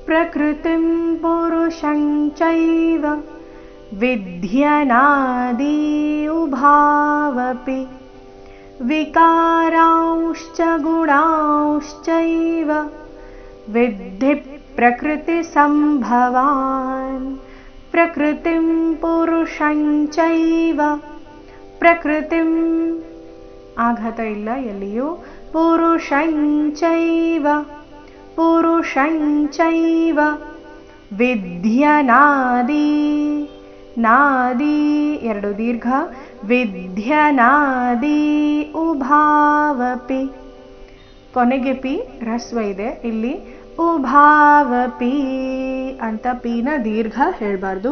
प्रकृतिं पुरुषं चैव विध्यनादि उभावपि विकारांश्च गुणांश्चैव विद्धि प्रकृतिसम्भवान् प्रकृतिं पुरुषं चैव प्रकृतिं आघात ಇಲ್ಲ ಎಲ್ಲಿಯೂ पुरुषं चैव पुरुषं चैव विध्यनादि नादि ಎರಡು ದೀರ್ಘ ವಿಧ್ಯನಾದಿ ಉಭಾವಪಿ ಕೊನೆಗೆ ಪಿ ರಸ್ವ ಇದೆ ಇಲ್ಲಿ ಉಭಾವಪಿ ಅಂತ ಪಿನ ದೀರ್ಘ ಹೇಳಬಾರ್ದು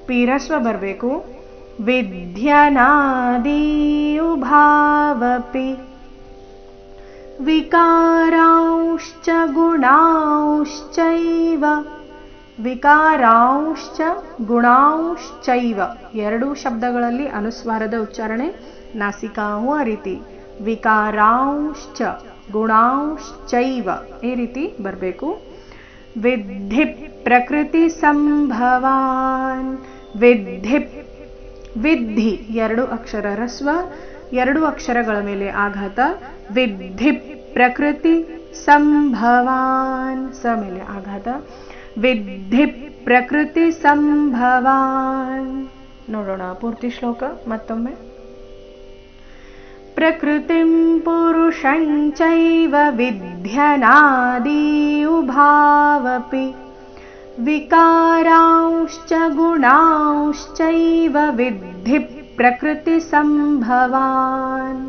ಪಿ ರಸ್ವ ಬರಬೇಕು ವಿಧ್ಯನಾದಿ ಉಭಾವಪಿ ವಿಕಾರಾಂಶ್ಚ ಗುಣಾಂಶ್ಚೈವ ವಿಕಾರಾಂಶ್ಚ ಗುಣಾಂಶ್ಚೈವ ಎರಡು ಶಬ್ದಗಳಲ್ಲಿ ಅನುಸ್ವಾರದ ಉಚ್ಚಾರಣೆ ನಾಸಿಕಾವು ಆ ರೀತಿ ವಿಕಾರಾಂಶ್ಚ ಗುಣಾಂಶ್ಚೈವ ಈ ರೀತಿ ಬರಬೇಕು ವಿद्धಿ ಪ್ರಕೃತಿ ಸಂಭವಾನ್ ವಿद्धಿ ವಿद्धಿ ಎರಡು ಅಕ್ಷರ ರಸ್ವ ಎರಡು ಅಕ್ಷರಗಳ ಮೇಲೆ ಆಘಾತ ವಿद्धಿ ಪ್ರಕೃತಿ ಸಂಭವಾನ್ ಸ ಮೇಲೆ ಆಘಾತ ವಿद्धಿ ಪ್ರಕೃತಿ ಸಂಭವಾನ್ ನೋಡೋಣ ಪೂರ್ತಿ ಶ್ಲೋಕ ಮತ್ತೊಮ್ಮೆ ಪ್ರಕೃತಿಂ ಪುರುಷಂ ಚೈವ ವಿಧ್ಯನಾದಿ ಉಭಾವಪಿ ವಿಕಾರಾಂಶ್ಚ ಗುಣಾಂಶ್ಚೈವ ವಿद्धಿ ಪ್ರಕೃತಿ ಸಂಭವಾನ್